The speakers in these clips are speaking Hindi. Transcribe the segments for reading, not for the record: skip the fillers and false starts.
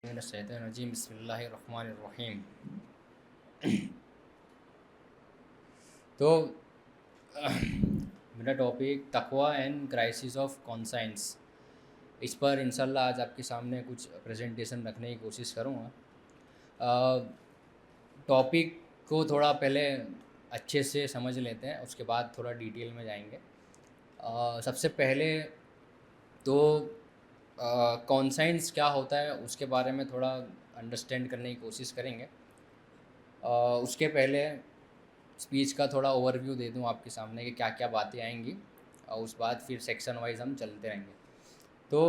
मिनश्शैतानिर्रजीम बिस्मिल्लाहिर्रहमानिर्रहीम। तो मेरा टॉपिक तकवा एंड क्राइसिस ऑफ कॉन्साइंस, इस पर इंशाल्लाह आज आपके सामने कुछ प्रेजेंटेशन रखने की कोशिश करूँगा। टॉपिक को थोड़ा पहले अच्छे से समझ लेते हैं, उसके बाद थोड़ा डिटेल में जाएंगे। सबसे पहले तो कॉन्साइंस क्या होता है उसके बारे में थोड़ा अंडरस्टैंड करने की कोशिश करेंगे। उसके पहले स्पीच का थोड़ा ओवरव्यू दे दूं आपके सामने कि क्या क्या बातें आएंगी, और उस बाद फिर सेक्शन वाइज हम चलते रहेंगे। तो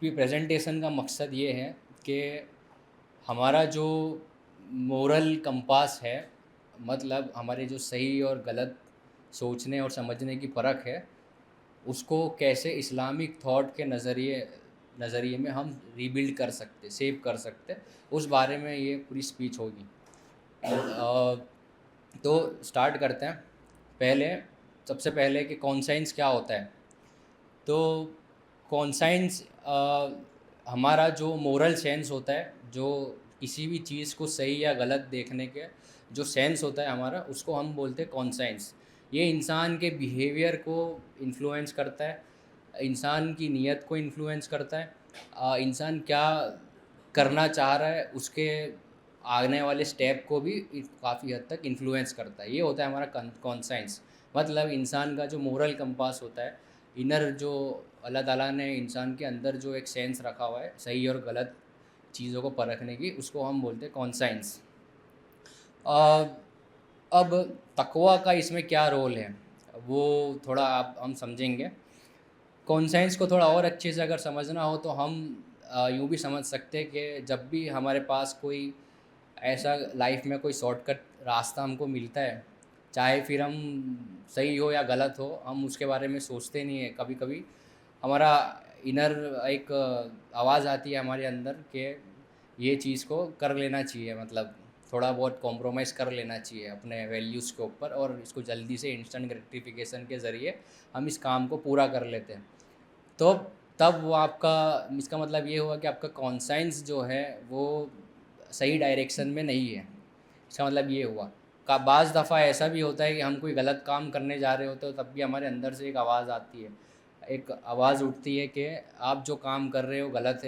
प्रेजेंटेशन का मकसद ये है कि हमारा जो मोरल कंपास है, मतलब हमारे जो सही और गलत सोचने और समझने की परख है, उसको कैसे इस्लामिक थॉट के नज़रिए में हम रीबिल्ड कर सकते, सेव कर सकते, उस बारे में ये पूरी स्पीच होगी। तो स्टार्ट करते हैं। सबसे पहले कि कॉन्साइंस क्या होता है। तो कॉन्साइंस हमारा जो मोरल सेंस होता है, जो किसी भी चीज़ को सही या गलत देखने के जो सेंस होता है हमारा, उसको हम बोलते हैं कॉन्साइंस। ये इंसान के बिहेवियर को इन्फ्लुएंस करता है, इंसान की नीयत को इन्फ्लुएंस करता है, इंसान क्या करना चाह रहा है उसके आने वाले स्टेप को भी काफ़ी हद तक इन्फ्लुएंस करता है। ये होता है हमारा कॉन्साइंस, मतलब इंसान का जो मोरल कंपास होता है, इनर जो अल्लाह ताला ने इंसान के अंदर जो एक सेंस रखा हुआ है सही और गलत चीज़ों को परखने की, उसको हम बोलते हैं कॉन्साइंस। अब तकवा का इसमें क्या रोल है वो थोड़ा हम समझेंगे। कॉन्साइंस को थोड़ा और अच्छे से अगर समझना हो तो हम यूँ भी समझ सकते हैं कि जब भी हमारे पास कोई ऐसा लाइफ में कोई शॉर्टकट रास्ता हमको मिलता है, चाहे फिर हम सही हो या गलत हो, हम उसके बारे में सोचते नहीं है। कभी कभी हमारा इनर एक आवाज़ आती है हमारे अंदर कि ये चीज़ को कर लेना चाहिए, मतलब थोड़ा बहुत कॉम्प्रोमाइज़ कर लेना चाहिए अपने वैल्यूज़ के ऊपर, और इसको जल्दी से इंस्टेंट ग्रेटिफिकेशन के ज़रिए हम इस काम को पूरा कर लेते हैं। तो तब वो आपका, इसका मतलब ये हुआ कि आपका कॉन्साइंस जो है वो सही डायरेक्शन में नहीं है। इसका मतलब ये हुआ का बाज़ दफ़ा ऐसा भी होता है कि हम कोई गलत काम करने जा रहे होते हो, तब भी हमारे अंदर से एक आवाज़ आती है, एक आवाज़ उठती है कि आप जो काम कर रहे हो गलत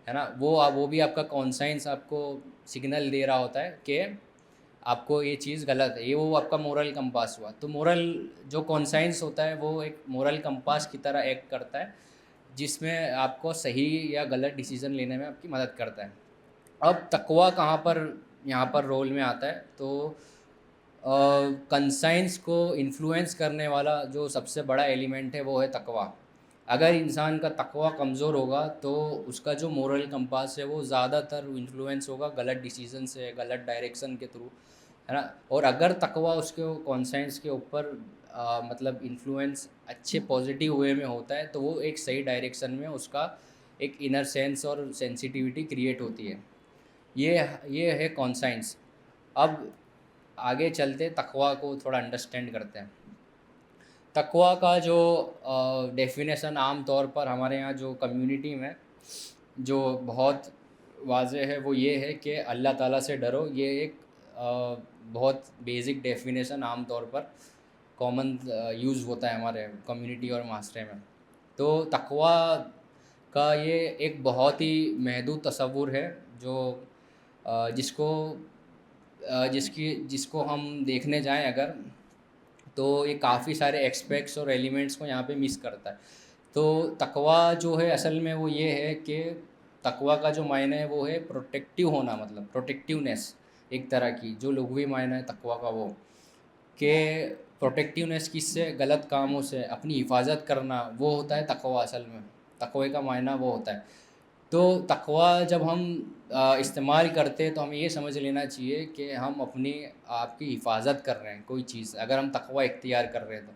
है ना। वो भी आपका कॉन्साइंस आपको सिग्नल दे रहा होता है कि आपको ये चीज़ गलत है। ये वो आपका मोरल कंपास हुआ। तो मोरल जो कॉन्साइंस होता है वो एक मोरल कंपास की तरह एक्ट करता है, जिसमें आपको सही या गलत डिसीज़न लेने में आपकी मदद करता है। अब तकवा कहाँ पर यहाँ पर रोल में आता है। तो कंसाइंस को इन्फ्लुएंस करने वाला जो सबसे बड़ा एलिमेंट है वो है तकवा। अगर इंसान का तकवा कमज़ोर होगा तो उसका जो मोरल कंपास है वो ज़्यादातर इन्फ्लुएंस होगा गलत डिसीजन से, गलत डायरेक्शन के थ्रू, है ना। और अगर तकवा उसके कॉन्साइंस के ऊपर मतलब इन्फ्लुएंस अच्छे पॉजिटिव वे में होता है, तो वो एक सही डायरेक्शन में उसका एक इनर सेंस और सेंसिटिविटी क्रिएट होती है। ये है कॉन्साइंस। अब आगे चलते तकवा को थोड़ा अंडरस्टैंड करते हैं। तकवा का जो डेफिनेशन आम तौर पर हमारे यहाँ जो कम्युनिटी में जो बहुत वाज़ेह है वो ये है कि अल्लाह ताला से डरो। ये एक बहुत बेसिक डेफिनेशन आम तौर पर कॉमन यूज़ होता है हमारे कम्युनिटी और माशरे में। तो तकवा का ये एक बहुत ही महदूद तसव्वुर है जो जिसको जिसको हम देखने जाएं अगर, तो ये काफ़ी सारे एस्पेक्ट्स और एलिमेंट्स को यहाँ पे मिस करता है। तो तकवा जो है असल में वो ये है कि तकवा का जो मायने है वो है प्रोटेक्टिव होना, मतलब प्रोटेक्टिवनेस एक तरह की, जो लुग़वी मायना है तकवा का वो कि प्रोटेक्टिवनेस किससे, गलत कामों से अपनी हिफाजत करना, वो होता है तकवा। असल में तकवे का मायना वो होता है। तो तकवा जब हम इस्तेमाल करते हैं तो हमें ये समझ लेना चाहिए कि हम अपनी आपकी हिफाजत कर रहे हैं कोई चीज़, अगर हम तकवा इख्तियार कर रहे हैं तो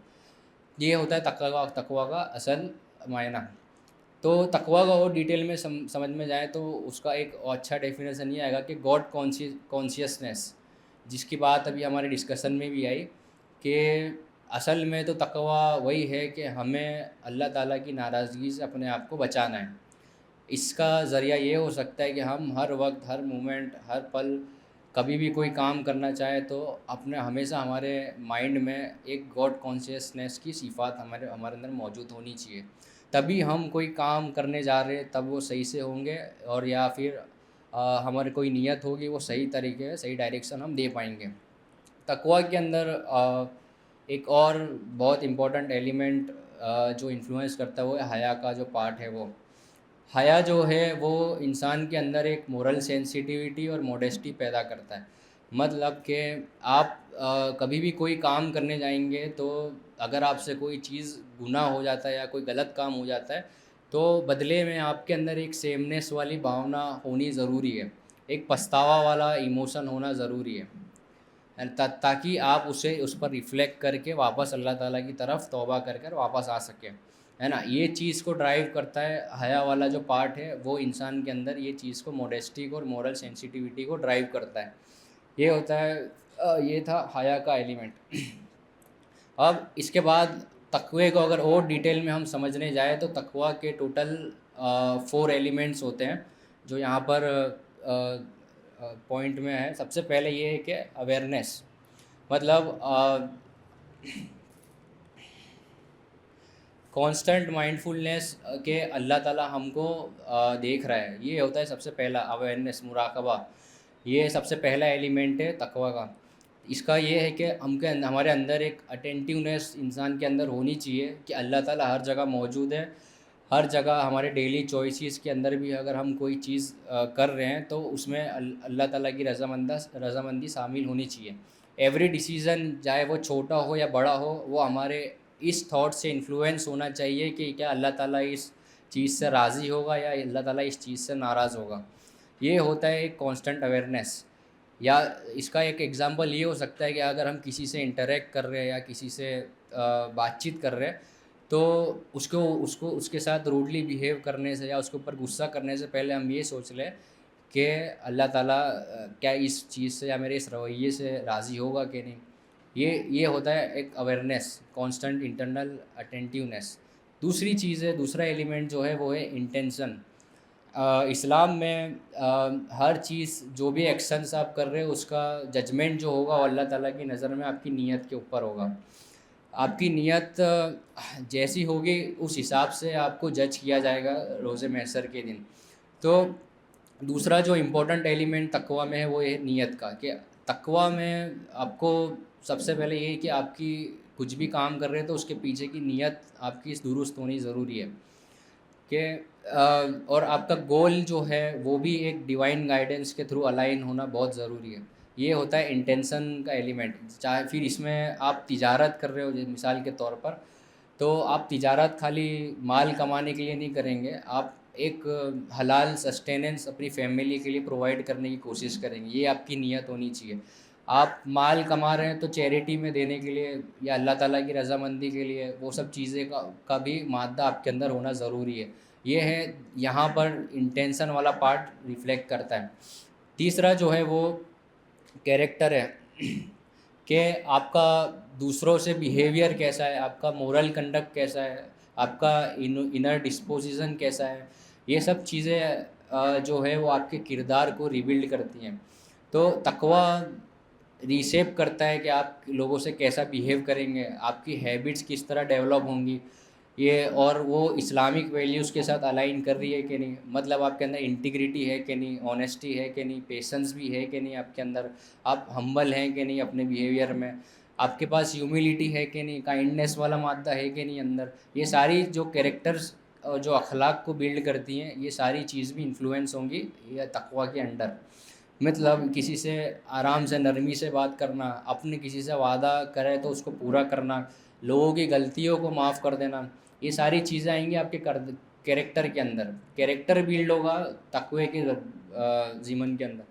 ये होता है तकवा का असल मायना। तो तकवा का और डिटेल में समझ में जाए तो उसका एक और अच्छा डेफिनेशन ये आएगा कि गॉड कॉन्शियसनेस, जिसकी बात अभी हमारे डिस्कशन में भी आई कि असल में तो तकवा वही है कि हमें अल्लाह ताला की नाराज़गी से अपने आप को बचाना है। इसका ज़रिया ये हो सकता है कि हम हर वक्त, हर मोमेंट, हर पल, कभी भी कोई काम करना चाहे तो अपने हमेशा हमारे माइंड में एक गॉड कॉन्शियसनेस की सिफ़ात हमारे हमारे अंदर मौजूद होनी चाहिए। तभी हम कोई काम करने जा रहे हैं तब वो सही से होंगे, और या फिर हमारी कोई नीयत होगी वो सही तरीके, सही डायरेक्शन हम दे पाएँगे। तकवा के अंदर एक और बहुत इम्पोर्टेंट एलिमेंट जो इन्फ्लुएंस करता है वो है हया का जो पार्ट है वो। हया जो है वो इंसान के अंदर एक मोरल सेंसिटिविटी और मॉडेस्टी पैदा करता है। मतलब कि आप कभी भी कोई काम करने जाएँगे तो अगर आपसे कोई चीज़ गुनाह हो जाता है या कोई गलत काम हो जाता है, तो बदले में आपके अंदर एक सेमनेस वाली भावना होनी ज़रूरी है। एक पछतावा वाला इमोशन होना ज़रूरी है। एंड ताकि आप उसे उस पर रिफ्लेक्ट करके वापस अल्लाह ताला की तरफ तौबा कर कर वापस आ सकें, है ना? ये चीज़ को ड्राइव करता है हया वाला जो पार्ट है, वो इंसान के अंदर ये चीज़ को, मॉडेस्टी को और मोरल सेंसिटिविटी को ड्राइव करता है। ये होता है ये था हया का एलिमेंट। अब इसके बाद तकवे को अगर और डिटेल में हम समझने जाए तो तकवा के टोटल 4 एलिमेंट्स होते हैं जो यहाँ पर पॉइंट में है। सबसे पहले ये है कि अवेयरनेस, मतलब कांस्टेंट माइंडफुलनेस के अल्लाह ताला हमको देख रहा है, ये होता है सबसे पहला अवेयरनेस, मुराकबा। ये सबसे पहला एलिमेंट है तकवा का। इसका ये है कि हमारे अंदर एक अटेंटिवनेस इंसान के अंदर होनी चाहिए कि अल्लाह ताला हर जगह मौजूद है। हर जगह हमारे डेली चॉइसेस के अंदर भी अगर हम कोई चीज़ कर रहे हैं तो उसमें अल्लाह ताला की रज़ामंदी शामिल होनी चाहिए। एवरी डिसीज़न, चाहे वो छोटा हो या बड़ा हो, वो हमारे इस थॉट से इन्फ्लुएंस होना चाहिए कि क्या अल्लाह ताला इस चीज़ से राज़ी होगा या अल्लाह ताला इस चीज़ से नाराज़ होगा। ये होता है एक कांस्टेंट अवेयरनेस। या इसका एक एग्जांपल ये हो सकता है कि अगर हम किसी से इंटरेक्ट कर रहे हैं या किसी से बातचीत कर रहे हैं, तो उसको उसको उसके साथ रूडली बिहेव करने से या उसके ऊपर गुस्सा करने से पहले हम ये सोच लें कि अल्लाह ताला क्या इस चीज़ से या मेरे इस रवैये से राज़ी होगा कि नहीं। ये होता है एक अवेयरनेस, कांस्टेंट इंटरनल अटेंटिवनेस। दूसरी चीज़ है, दूसरा एलिमेंट जो है वो है इंटेंशन। इस्लाम में हर चीज़, जो भी एक्शंस आप कर रहे हो उसका जजमेंट जो होगा वो अल्लाह ताला की नज़र में आपकी नीयत के ऊपर होगा। आपकी नीयत जैसी होगी उस हिसाब से आपको जज किया जाएगा रोज़े महशर के दिन। तो दूसरा जो इम्पोर्टेंट एलिमेंट तकवा में है वो है नीयत का, कि तकवा में आपको सबसे पहले ये है कि आपकी कुछ भी काम कर रहे हैं तो उसके पीछे की नीयत आपकी दुरुस्त होनी ज़रूरी है। कि और आपका गोल जो है वो भी एक डिवाइन गाइडेंस के थ्रू अलाइन होना बहुत ज़रूरी है। ये होता है इंटेंशन का एलिमेंट। चाहे फिर इसमें आप तिजारत कर रहे हो, जैसे मिसाल के तौर पर, तो आप तिजारत खाली माल कमाने के लिए नहीं करेंगे, आप एक हलाल सस्टेनेंस अपनी फैमिली के लिए प्रोवाइड करने की कोशिश करेंगे। ये आपकी नीयत होनी चाहिए। आप माल कमा रहे हैं तो चैरिटी में देने के लिए या अल्लाह ताला की रज़ामंदी के लिए, वो सब चीज़ें का भी मादा आपके अंदर होना ज़रूरी है। ये है, यहाँ पर इंटेंशन वाला पार्ट रिफ्लेक्ट करता है। तीसरा जो है वो कैरेक्टर है कि आपका दूसरों से बिहेवियर कैसा है, आपका मोरल कंडक्ट कैसा है, आपका इनर डिस्पोजिशन कैसा है। ये सब चीज़ें जो है वो आपके किरदार को रिबिल्ड करती हैं। तो तकवा रीशेप करता है कि आप लोगों से कैसा बिहेव करेंगे, आपकी हैबिट्स किस तरह डेवलप होंगी, ये, और वो इस्लामिक वैल्यूज़ के साथ अलाइन कर रही है कि नहीं। मतलब आपके अंदर इंटीग्रिटी है कि नहीं, ऑनेस्टी है कि नहीं, पेशेंस भी है कि नहीं आपके अंदर, आप हम्बल हैं कि नहीं अपने बिहेवियर में, आपके पास ह्यूमिलिटी है कि नहीं, काइंडनेस वाला मादा है कि नहीं अंदर। ये सारी जो कैरेक्टर्स जो अखलाक को बिल्ड करती हैं, ये सारी चीज़ भी इन्फ्लुएंस होंगी या तकवा के अंडर। मतलब किसी से आराम से, नरमी से बात करना, अपने किसी से वादा करे तो उसको पूरा करना, लोगों की गलतियों को माफ़ कर देना, ये सारी चीज़ें आएंगी आपके कैरेक्टर के अंदर। कैरेक्टर बिल्ड होगा तकवे के ज़ीमन के अंदर।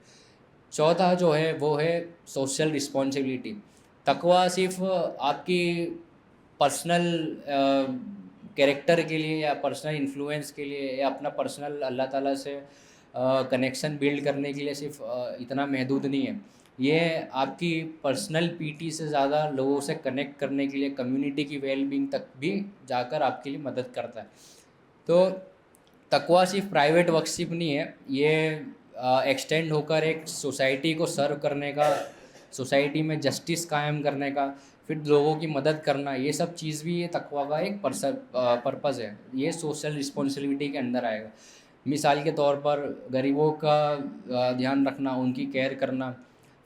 चौथा जो है वो है सोशल रिस्पॉन्सिबिलिटी। तकवा सिर्फ आपकी पर्सनल कैरेक्टर के लिए या पर्सनल इन्फ्लुएंस के लिए या अपना पर्सनल अल्लाह ताला से कनेक्शन बिल्ड करने के लिए सिर्फ इतना महदूद नहीं है। ये आपकी पर्सनल पीटी से ज़्यादा लोगों से कनेक्ट करने के लिए, कम्युनिटी की वेलबींग तक भी जाकर आपके लिए मदद करता है। तो तकवा सिर्फ प्राइवेट वर्कशिप नहीं है, ये एक्सटेंड होकर एक सोसाइटी को सर्व करने का, सोसाइटी में जस्टिस कायम करने का, फिर लोगों की मदद करना, ये सब चीज़ भी ये तकवा का एक पर्पज़ है। ये सोशल रिस्पॉन्सिबिलिटी के अंदर आएगा। मिसाल के तौर पर गरीबों का ध्यान रखना, उनकी केयर करना,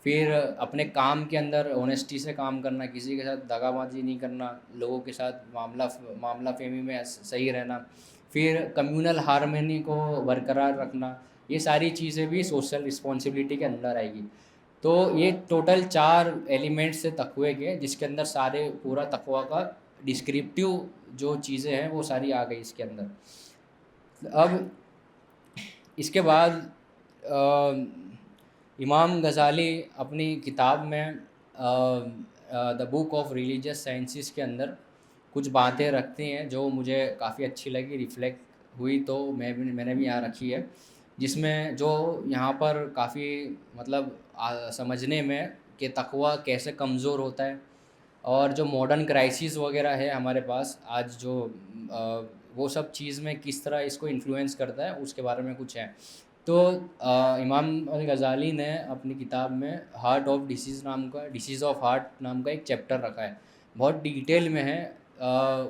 फिर अपने काम के अंदर ऑनेस्टी से काम करना, किसी के साथ दगाबाजी नहीं करना, लोगों के साथ मामला मामला फेमी में सही रहना, फिर कम्युनल हार्मनी को बरकरार रखना, ये सारी चीज़ें भी सोशल रिस्पॉन्सिबिलिटी के अंदर आएगी। तो ये टोटल 4 एलिमेंट्स से तकवे के, जिसके अंदर सारे पूरा तकवा का डिस्क्रिप्टिव जो चीज़ें हैं वो सारी आ गई इसके अंदर। अब इसके बाद इमाम गज़ाली अपनी किताब में the book of religious sciences के अंदर कुछ बातें रखते हैं जो मुझे काफ़ी अच्छी लगी, रिफ्लेक्ट हुई, तो मैंने भी यहाँ रखी है, जिसमें जो यहाँ पर काफ़ी मतलब समझने में कि तकवा कैसे कमज़ोर होता है, और जो मॉडर्न क्राइसिस वगैरह है हमारे पास आज जो वो सब चीज़ में किस तरह इसको इन्फ्लुएंस करता है, उसके बारे में कुछ है। तो इमाम अल गज़ाली ने अपनी किताब में हार्ट ऑफ डिसीज़ नाम का, डिसीज़ ऑफ हार्ट नाम का एक चैप्टर रखा है, बहुत डिटेल में है,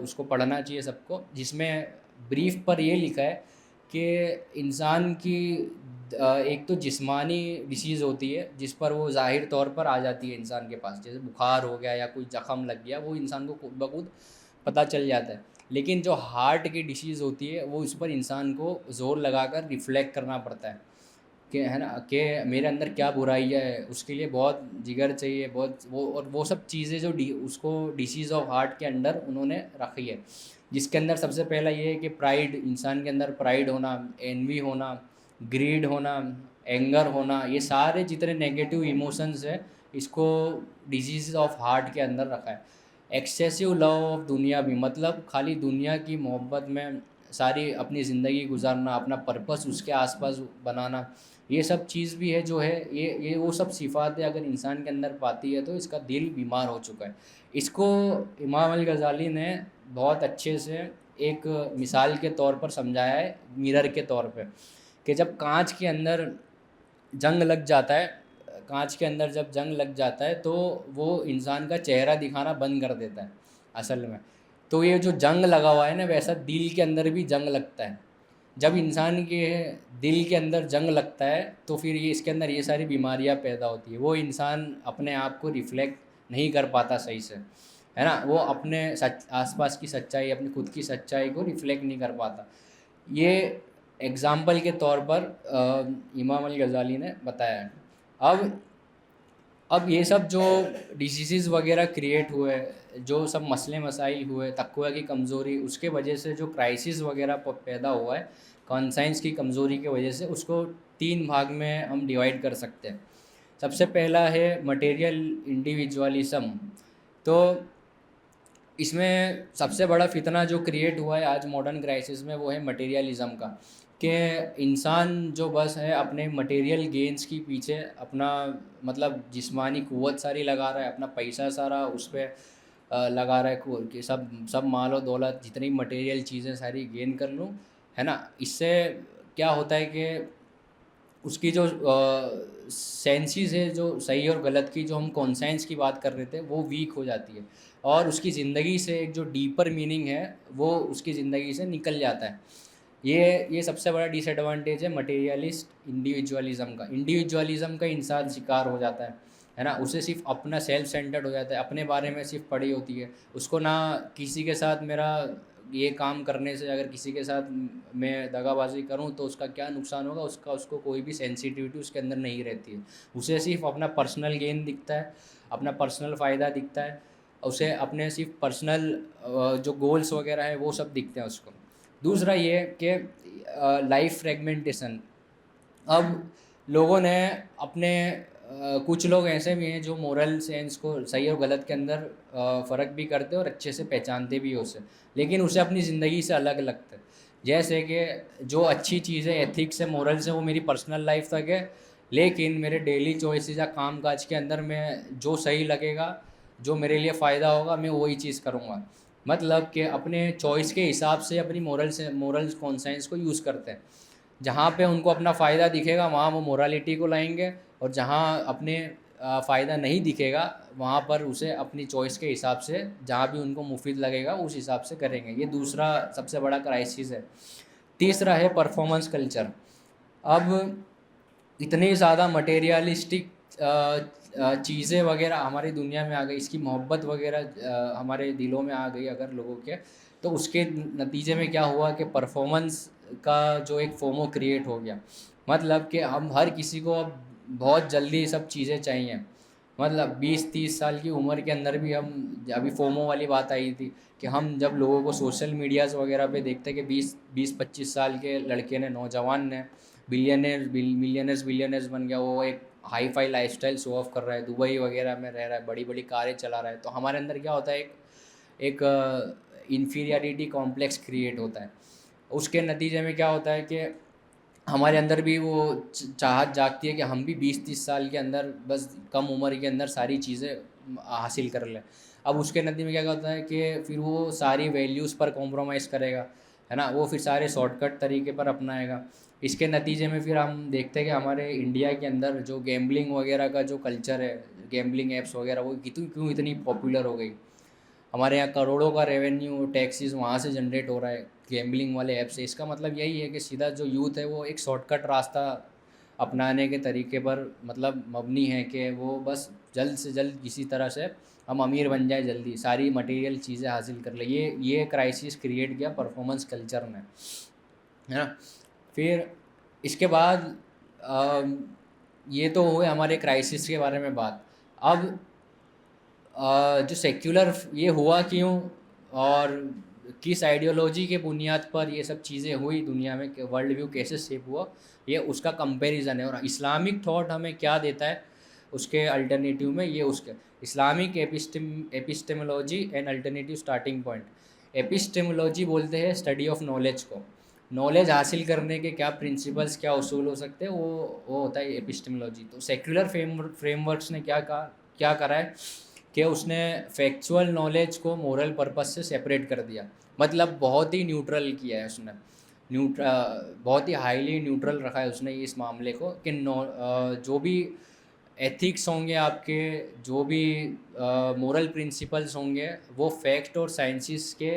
उसको पढ़ना चाहिए सबको, जिसमें ब्रीफ पर ये लिखा है कि इंसान की एक तो जिस्मानी डिसीज़ होती है जिस पर वो ज़ाहिर तौर पर आ जाती है इंसान के पास, जैसे बुखार हो गया या कोई ज़ख़म लग गया, वो इंसान को खुद ब खुद पता चल जाता है। लेकिन जो हार्ट की डिसीज़ होती है वो उस पर इंसान को ज़ोर लगाकर रिफ्लेक्ट करना पड़ता है कि, है ना, कि मेरे अंदर क्या बुराइयाँ है, उसके लिए बहुत जिगर चाहिए, बहुत वो सब चीज़ें जो उसको डिसीज़ ऑफ हार्ट के अंदर उन्होंने रखी है, जिसके अंदर सबसे पहला ये है कि प्राइड, इंसान के अंदर प्राइड होना, एनवी होना, ग्रीड होना, एंगर होना, ये सारे जितने नेगेटिव इमोशंस है इसको डिजीज़ ऑफ हार्ट के अंदर रखा है। एक्सेसिव लव ऑफ दुनिया भी, मतलब खाली दुनिया की मोहब्बत में सारी अपनी ज़िंदगी गुजारना, अपना पर्पस उसके आसपास बनाना, ये सब चीज़ भी है जो है, ये वो सब सिफ़ातें अगर इंसान के अंदर पाती है तो इसका दिल बीमार हो चुका है। इसको इमाम अल गज़ाली ने बहुत अच्छे से एक मिसाल के तौर पर समझाया है, मिरर के तौर पे, कि जब कांच के अंदर जंग लग जाता है, कांच के अंदर जब जंग लग जाता है तो वो इंसान का चेहरा दिखाना बंद कर देता है असल में। तो ये जो जंग लगा हुआ है ना, वैसा दिल के अंदर भी जंग लगता है। जब इंसान के दिल के अंदर जंग लगता है तो फिर ये इसके अंदर ये सारी बीमारियां पैदा होती है। वो इंसान अपने आप को रिफ्लेक्ट नहीं कर पाता सही से, है ना, वो अपने आसपास की सच्चाई, अपनी खुद की सच्चाई को रिफ्लेक्ट नहीं कर पाता। ये एग्ज़ाम्पल के तौर पर इमाम अल गज़ाली ने बताया है। अब ये सब जो डिसीज़ वगैरह क्रिएट हुए, जो सब मसले मसाइल हुए, तक़वा की कमज़ोरी, उसके वजह से जो क्राइसिस वगैरह पैदा हुआ है कॉन्साइंस की कमज़ोरी की वजह से, उसको 3 भाग में हम डिवाइड कर सकते हैं। सबसे पहला है मटेरियल इंडिविजुअलिज़म। तो इसमें सबसे बड़ा फितना जो क्रिएट हुआ है आज मॉडर्न क्राइसिस में वो है मटेरियलिज़म का, कि इंसान जो बस है अपने मटेरियल गेंस की पीछे अपना मतलब जिस्मानी क़ुव्वत सारी लगा रहा है, अपना पैसा सारा उस पर लगा रहा है कि सब सब माल और दौलत जितनी मटेरियल चीज़ें सारी गेन कर लूँ, है ना। इससे क्या होता है कि उसकी जो सेंसेस है, जो सही और गलत की जो हम कॉन्साइंस की बात कर रहे थे, वो वीक हो जाती है, और उसकी ज़िंदगी से एक जो डीपर मीनिंग है वो उसकी ज़िंदगी से निकल जाता है। ये सबसे बड़ा डिसएडवांटेज है मटेरियलिस्ट इंडिविजुअलिज़म का। इंडिविजुअलिज़म का इंसान शिकार हो जाता है ना, उसे सिर्फ अपना सेल्फ सेंटर्ड हो जाता है, अपने बारे में सिर्फ पड़ी होती है उसको, ना किसी के साथ मेरा ये काम करने से अगर किसी के साथ मैं दगाबाजी करूं तो उसका क्या नुकसान होगा, उसको कोई भी सेंसिटिविटी उसके अंदर नहीं रहती है। उसे सिर्फ अपना पर्सनल गेन दिखता है, अपना पर्सनल फ़ायदा दिखता है, उसे अपने सिर्फ पर्सनल जो गोल्स वगैरह है वो सब दिखते हैं उसको। दूसरा ये कि लाइफ फ्रेगमेंटेशन। अब लोगों ने अपने कुछ लोग ऐसे भी हैं जो मोरल सेंस को सही और गलत के अंदर फ़र्क भी करते हैं और अच्छे से पहचानते भी उसे, लेकिन उसे अपनी ज़िंदगी से अलग लगता है। जैसे कि जो अच्छी चीज़ें एथिक्स है, मोरल्स है, वो मेरी पर्सनल लाइफ तक है, लेकिन मेरे डेली चॉइसेस या काम काज के अंदर मैं जो सही लगेगा, जो मेरे लिए फ़ायदा होगा, मैं वही चीज़ करूँगा। मतलब कि अपने चॉइस के हिसाब से अपनी मोरल कॉन्साइंस को यूज़ करते हैं। जहाँ पे उनको अपना फ़ायदा दिखेगा वहाँ वो मोरालिटी को लाएंगे, और जहाँ अपने फ़ायदा नहीं दिखेगा वहाँ पर उसे अपनी चॉइस के हिसाब से जहाँ भी उनको मुफीद लगेगा उस हिसाब से करेंगे। ये दूसरा सबसे बड़ा क्राइसिस है। तीसरा है परफॉर्मेंस कल्चर। अब इतनी ज़्यादा मटेरियलिस्टिक चीज़ें वगैरह हमारी दुनिया में आ गई, इसकी मोहब्बत वगैरह हमारे दिलों में आ गई अगर लोगों के, तो उसके नतीजे में क्या हुआ कि परफॉर्मेंस का जो एक फोमो क्रिएट हो गया। मतलब कि हम हर किसी को अब बहुत जल्दी सब चीज़ें चाहिए। मतलब 20-30 साल की उम्र के अंदर भी हम, अभी फोमो वाली बात आई थी कि हम जब लोगों को सोशल मीडियाज़ वगैरह पे देखते हैं कि 20-25 साल के लड़के ने, नौजवान ने बिलियनर्स बन गया, वो एक hi fi lifestyle show off कर रहा है, दुबई वगैरह में रह रहा है, बड़ी बड़ी कारें चला रहा है, तो हमारे अंदर क्या होता है, एक इन्फीरियरिटी कॉम्प्लेक्स क्रिएट होता है। उसके नतीजे में क्या होता है कि हमारे अंदर भी वो चाहत जागती है कि हम भी 20-30 साल के अंदर, बस कम उम्र के अंदर सारी चीज़ें हासिल कर लें। अब उसके नतीजे में क्या होता है कि फिर वो सारी वैल्यूज़ पर कॉम्प्रोमाइज़ करेगा, है ना, वो फिर सारे शॉर्टकट तरीके पर अपनाएगा। इसके नतीजे में फिर हम देखते हैं कि हमारे इंडिया के अंदर जो गैम्बलिंग वगैरह का जो कल्चर है, गैम्बलिंग ऐप्स वगैरह, वो कितनी क्यों इतनी पॉपुलर हो गई। हमारे यहाँ करोड़ों का रेवेन्यू टैक्सेस वहाँ से जनरेट हो रहा है गैम्बलिंग वाले ऐप से। इसका मतलब यही है कि सीधा जो यूथ है वो एक शॉर्टकट रास्ता अपनाने के तरीके पर मतलब मबनी है कि वो बस जल्द से जल्द किसी तरह से हम अमीर बन जाए, जल्दी सारी मटेरियल चीज़ें हासिल कर ले। ये क्राइसिस क्रिएट किया परफॉर्मेंस कल्चर ने, है ना। फिर इसके बाद अम, ये तो हुए हमारे क्राइसिस के बारे में बात। अब जो सेक्युलर ये हुआ क्यों, और किस आइडियोलॉजी के बुनियाद पर ये सब चीज़ें हुई दुनिया में, वर्ल्ड व्यू कैसे शेप हुआ, ये उसका कंपैरिजन है। और इस्लामिक थॉट हमें क्या देता है उसके अल्टरनेटिव में, ये उसके Islamic epistemology and alternative starting point. Epistemology बोलते हैं स्टडी ऑफ नॉलेज को। नॉलेज हासिल करने के क्या प्रिंसिपल्स, क्या उसूल हो सकते हैं, वो होता है एपिस्टेमोलॉजी। तो सेक्युलर फ्रेमवर्क्स ने क्या कहा, क्या करा है कि उसने फैक्चुअल नॉलेज को मोरल पर्पस से सेपरेट कर दिया। मतलब बहुत ही न्यूट्रल किया है उसने, बहुत ही हाईली न्यूट्रल रखा है उसने इस मामले को कि जो भी एथिक्स होंगे आपके, जो भी मोरल प्रिंसिपल्स होंगे, वो फैक्ट और साइंसिस के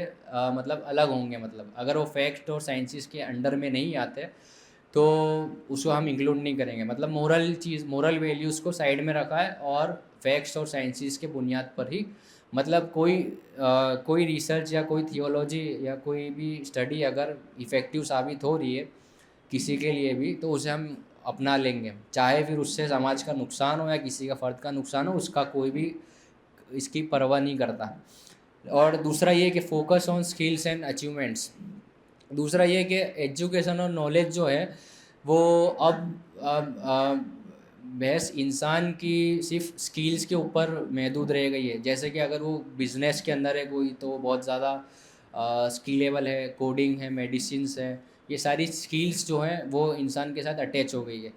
मतलब अलग होंगे। मतलब अगर वो फैक्ट और साइंसिस के अंडर में नहीं आते तो उसको हम इंक्लूड नहीं करेंगे। मतलब मोरल वैल्यूज़ को साइड में रखा है और फैक्ट्स और साइंसिस के बुनियाद पर ही, मतलब कोई रिसर्च या कोई थियोलॉजी या कोई भी स्टडी अगर इफ़ेक्टिव साबित हो रही है किसी के लिए भी, तो उसे हम अपना लेंगे, चाहे फिर उससे समाज का नुकसान हो या किसी का फ़र्द का नुकसान हो, उसका कोई भी इसकी परवाह नहीं करता। और दूसरा ये कि focus on skills and achievements. दूसरा ये कि एजुकेशन और नॉलेज जो है वो अब बहस इंसान की सिर्फ स्किल्स के ऊपर महदूद रह गई है। जैसे कि अगर वो बिज़नेस के अंदर है कोई, तो बहुत ज़्यादा स्किलेबल है, कोडिंग है, मेडिसिन्स है, ये सारी स्किल्स जो हैं वो इंसान के साथ अटैच हो गई है।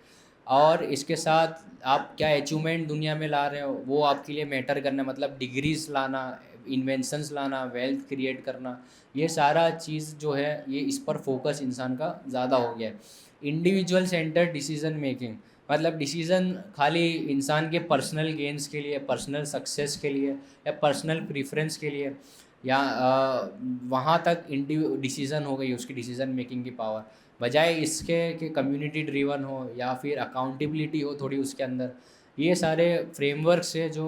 और इसके साथ आप क्या अचीवमेंट दुनिया में ला रहे हो वो आपके लिए मैटर करना, मतलब डिग्रीज लाना, इन्वेंशंस लाना, वेल्थ क्रिएट करना, ये सारा चीज़ जो है ये इस पर फोकस इंसान का ज़्यादा हो गया है। इंडिविजुअल सेंटर डिसीजन मेकिंग, मतलब डिसीज़न खाली इंसान के पर्सनल गेंस के लिए, पर्सनल सक्सेस के लिए या पर्सनल प्रेफरेंस के लिए, या वहाँ तक डिसीज़न हो गई उसकी डिसीज़न मेकिंग की पावर, बजाय इसके कि कम्युनिटी ड्रिवन हो या फिर अकाउंटेबिलिटी हो थोड़ी उसके अंदर। ये सारे फ्रेमवर्क्स है जो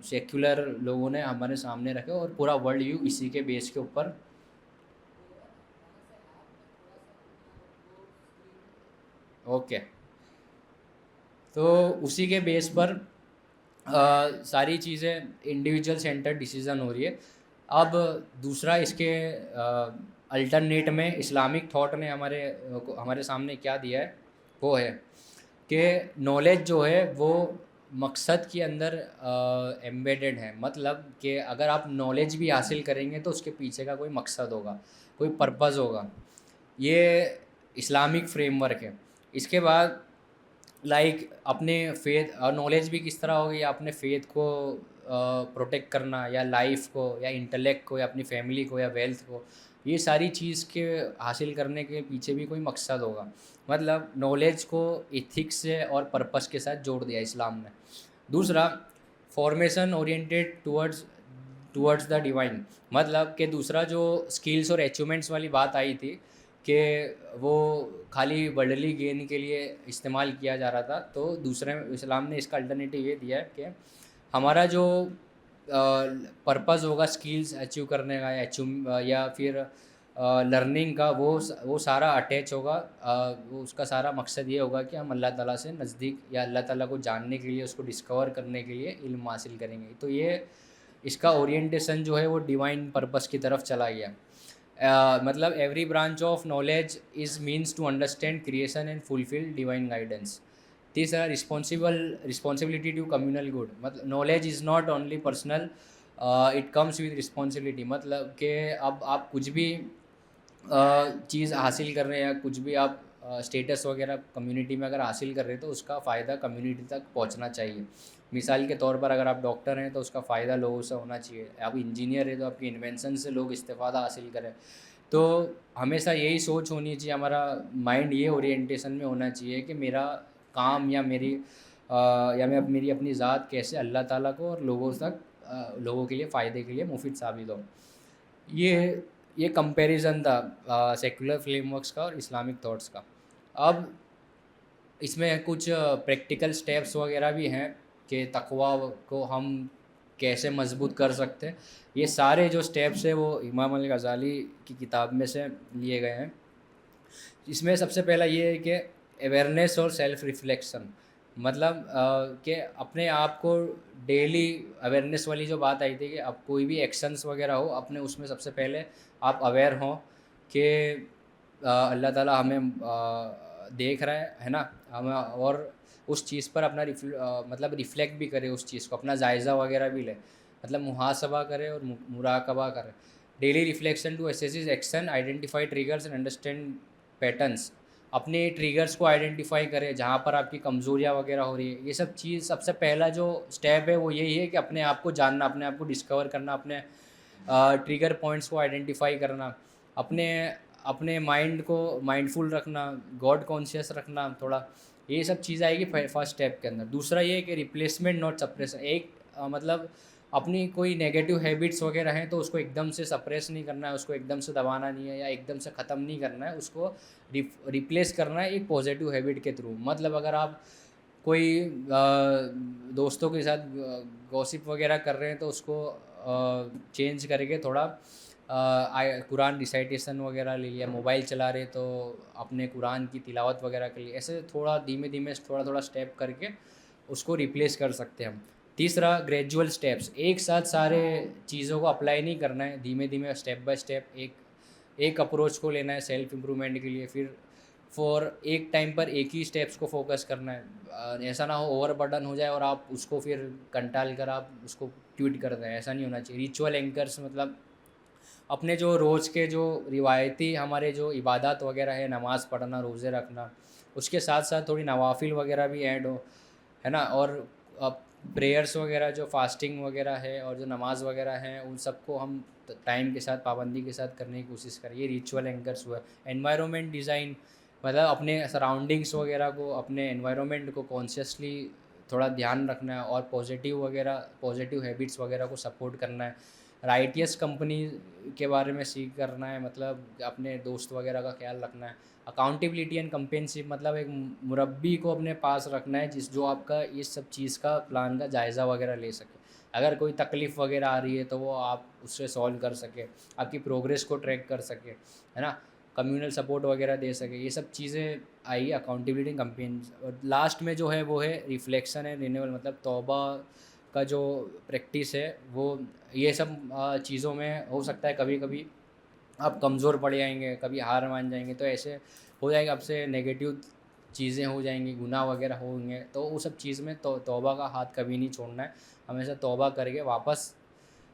सेक्युलर लोगों ने हमारे सामने रखे, और पूरा वर्ल्ड व्यू इसी के बेस के ऊपर। ओके, तो उसी के बेस पर सारी चीज़ें इंडिविजुअल सेंटर डिसीज़न हो रही है। अब दूसरा इसके अल्टरनेट में इस्लामिक थॉट ने हमारे सामने क्या दिया है, वो है कि नॉलेज जो है वो मकसद के अंदर एम्बेडेड है। मतलब कि अगर आप नॉलेज भी हासिल करेंगे तो उसके पीछे का कोई मकसद होगा, कोई पर्पज़ होगा। ये इस्लामिक फ्रेमवर्क है। इसके बाद अपने फेथ और नॉलेज भी किस तरह होगी, अपने फेथ को प्रोटेक्ट करना, या लाइफ को, या इंटेलेक्ट को, या अपनी फैमिली को, या वेल्थ को, ये सारी चीज़ के हासिल करने के पीछे भी कोई मकसद होगा। मतलब नॉलेज को एथिक्स से और पर्पस के साथ जोड़ दिया इस्लाम ने। दूसरा, formation oriented towards towards the divine. मतलब कि दूसरा जो स्किल्स और अचीवमेंट्स वाली बात आई थी कि वो खाली वर्ल्डली गेन के लिए इस्तेमाल किया जा रहा था, तो दूसरे इस्लाम ने इसका अल्टरनेटिव ये दिया है कि हमारा जो पर्पस होगा स्किल्स अचीव करने का, या फिर लर्निंग का, वो सारा अटैच होगा। वो उसका सारा मकसद ये होगा कि हम अल्लाह ताला से नज़दीक, या अल्लाह ताला को जानने के लिए, उसको डिस्कवर करने के लिए इल्म हासिल करेंगे। तो ये इसका ओरिएंटेशन जो है वो डिवाइन पर्पस की तरफ चला गया। मतलब every branch of knowledge is means to understand creation and fulfil divine guidance. तीसरा, रिस्पॉन्सिबिलिटी टू कम्युनल गुड। मतलब knowledge is not only personal, it comes with responsibility. मतलब कि अब आप कुछ भी चीज़ हासिल कर रहे हैं, या कुछ भी आप स्टेटस वगैरह कम्युनिटी में अगर हासिल कर रहे हैं, तो उसका फ़ायदा कम्युनिटी तक पहुंचना चाहिए। मिसाल के तौर पर अगर आप डॉक्टर हैं तो उसका फ़ायदा लोगों से होना चाहिए, आप इंजीनियर हैं तो आपकी इन्वेंशन से लोग इस्तेफ़ादा हासिल करें। तो हमेशा यही सोच होनी चाहिए, हमारा माइंड ये ओरिएंटेशन में होना चाहिए कि मेरा काम, या या मैं मेरी अपनी ज़ात कैसे अल्लाह ताला को और लोगों तक, लोगों के लिए फ़ायदे के लिए मुफीद साबित हो। ये ये कंपैरिजन था सेकुलर फ्रेमवर्क्स का और इस्लामिक थॉट्स का। अब इसमें कुछ प्रैक्टिकल स्टेप्स वगैरह भी हैं कि तकवा को हम कैसे मजबूत कर सकते हैं। ये सारे जो स्टेप्स हैं वो इमाम अल गज़ाली की किताब में से लिए गए हैं। इसमें सबसे पहला ये है कि अवेयरनेस और सेल्फ रिफ्लेक्शन। मतलब कि अपने आप को डेली, अवेयरनेस वाली जो बात आई थी कि अब कोई भी एक्शंस वगैरह हो, अपने उसमें सबसे पहले आप अवेयर हों कि अल्लाह ताला हमें देख रहा है ना, हमें, और उस चीज़ पर अपना मतलब रिफ्लेक्ट भी करे, उस चीज़ को अपना जायज़ा वगैरह भी ले, मतलब मुहासबा करे और मुराकबा करे। Daily reflection to assess action, identify triggers and understand patterns. अपने ट्रिगर्स को आइडेंटिफाई करें जहाँ पर आपकी कमज़ोरियाँ वगैरह हो रही है। ये सब चीज़ सबसे पहला जो स्टेप है वो यही है कि अपने आप को जानना, अपने आप को डिस्कवर करना, अपने ट्रिगर पॉइंट्स को आइडेंटिफाई करना, अपने अपने माइंड को माइंडफुल रखना, गॉड कॉन्शियस रखना थोड़ा। ये सब चीज़ आएगी फर्स्ट स्टेप के अंदर। दूसरा ये है कि रिप्लेसमेंट नॉट सप्रेशन। एक मतलब अपनी कोई नेगेटिव हैबिट्स वगैरह हैं तो उसको एकदम से सप्रेस नहीं करना है, उसको एकदम से दबाना नहीं है, या एकदम से ख़त्म नहीं करना है, उसको रिप्लेस करना है एक पॉजिटिव हैबिट के थ्रू। मतलब अगर आप कोई दोस्तों के साथ गॉसिप वगैरह कर रहे हैं तो उसको चेंज करके थोड़ा कुरान रिसाइटेशन वगैरह ले लिया, मोबाइल चला रहे तो अपने कुरान की तिलावत वगैरह के लिए, ऐसे थोड़ा धीमे धीमे थोड़ा थोड़ा स्टेप करके उसको रिप्लेस कर सकते हैं हम। तीसरा, ग्रेजुअल स्टेप्स। एक साथ सारे चीज़ों को अप्लाई नहीं करना है, धीमे धीमे स्टेप बाय स्टेप एक एक अप्रोच को लेना है सेल्फ इम्प्रूवमेंट के लिए। फिर फॉर एक टाइम पर एक ही स्टेप्स को फोकस करना है। ऐसा ना हो ओवर बर्डन हो जाए और आप उसको फिर कंटाल कर आप उसको ट्वीट कर दें, ऐसा नहीं होना चाहिए। रिचुअल एंकर्स, मतलब अपने जो रोज़ के जो रिवायती हमारे जो इबादत वगैरह है, नमाज़ पढ़ना, रोज़े रखना, उसके साथ साथ थोड़ी नवाफिल वगैरह भी ऐड हो, है ना। और प्रेयर्स वगैरह, जो फास्टिंग वगैरह है और जो नमाज़ वगैरह हैं, उन सबको हम टाइम के साथ, पाबंदी के साथ करने की कोशिश करें। ये रिचुअल एंकर्स हुआ। एनवायरनमेंट डिज़ाइन, मतलब अपने सराउंडिंग्स वगैरह को, अपने एनवायरनमेंट को कॉन्शियसली थोड़ा ध्यान रखना है, और पॉजिटिव हैबिट्स वगैरह को सपोर्ट करना है। राइटियस कंपनी के बारे में सीख करना है, मतलब अपने दोस्त वगैरह का ख्याल रखना है। अकाउंटेबिलिटी एंड कंपेंसिव, मतलब एक मुरब्बी को अपने पास रखना है जो आपका इस सब चीज़ का, प्लान का जायज़ा वगैरह ले सके। अगर कोई तकलीफ़ वगैरह आ रही है तो वो आप उससे सॉल्व कर सके, आपकी प्रोग्रेस को ट्रैक कर सके, है ना। कम्युनल सपोर्ट वगैरह दे सके। ये सब चीज़ें आई अकाउंटेबिलिटी कंपेन्स। और लास्ट में जो है वो है रिफ्लेक्शन एंड रिन्यूअल, मतलब तौबा का जो प्रैक्टिस है वो। ये सब चीज़ों में हो सकता है कभी कभी आप कमज़ोर पड़ जाएंगे, कभी हार मान जाएंगे, तो ऐसे हो जाएगा, आपसे नेगेटिव चीज़ें हो जाएंगी, गुनाह वगैरह होंगे। तो वो सब चीज़ में तौबा का हाथ कभी नहीं छोड़ना है, हमेशा तौबा करके वापस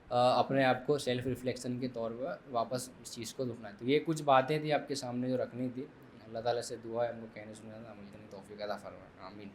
अपने आप को सेल्फ रिफ्लेक्शन के तौर पर वापस इस चीज़ को ढूंढना है। तो ये कुछ बातें थी आपके सामने जो रखनी थी। अल्लाह ताला से दुआ है हमको कहने सुनने का अमल करने की तौफीक अता फरमाए, आमीन।